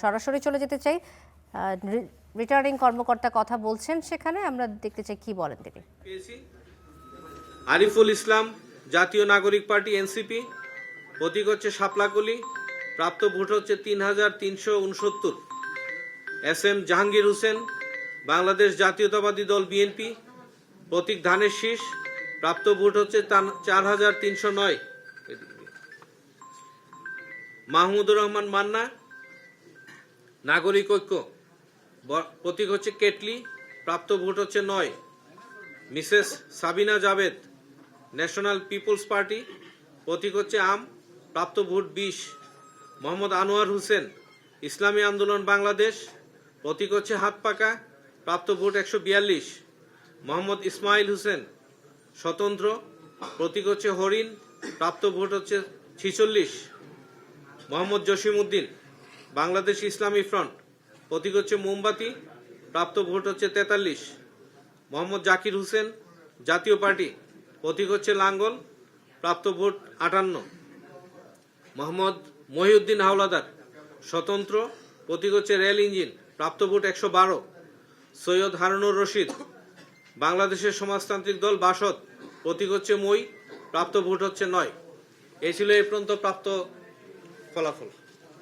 সরাসরি চলে যেতে চাই। রিটার্নিং কর্মকর্তা কথা বলছেন, সেখানে আমরা দেখতে চাই কি বলেন তিনি। আরিফুল ইসলাম, জাতীয় নাগরিক পার্টি এনসিপি, প্রতীক হচ্ছে শাপলাকলি, প্রাপ্ত ভোট হচ্ছে ৩,৩৬৯। এস এম জাহাঙ্গীর হোসেন, বাংলাদেশ জাতীয়তাবাদী দল বিএনপি, প্রতীক ধানের শীষ, প্রাপ্ত ভোট হচ্ছে ৪,৩০৯। মাহমুদুর রহমান মান্না, নাগরিক ঐক্য, প্রতীক হচ্ছে কেটলি, প্রাপ্ত ভোট হচ্ছে ৯। Mrs Sabina Javed, National Peoples Party, প্রতীক হচ্ছে আম, প্রাপ্ত ভোট ২০। মোহাম্মদ আনোয়ার হোসেন, ইসলামী আন্দোলন বাংলাদেশ, প্রতীক হচ্ছে হাত পাকা, প্রাপ্ত ভোট ১৪২। মোহাম্মদ ইসমাইল হোসেন, স্বতন্ত্র, প্রতীক হচ্ছে হরিণ, প্রাপ্ত ভোট হচ্ছে ৪৬। মোহাম্মদ জসিম উদ্দিন, বাংলাদেশ ইসলামী ফ্রন্ট, প্রতীক হচ্ছে মোমবাতি, প্রাপ্ত ভোট হচ্ছে ৪৩। মোহাম্মদ জাকির হোসেন, জাতীয় পার্টি, প্রতীক হচ্ছে লাঙ্গল, প্রাপ্ত ভোট ৫৮। মোহাম্মদ মহিউদ্দিন হাওলাদার, স্বতন্ত্র, প্রতীক হচ্ছে রেল ইঞ্জিন, প্রাপ্ত ভোট ১১২। সৈয়দ হারুনুর রশিদ, বাংলাদেশের সমাজতান্ত্রিক দল বাসদ, প্রতীক হচ্ছে মই, প্রাপ্ত ভোট হচ্ছে ৯। এই ছিল এই পর্যন্ত প্রাপ্ত ফলাফল।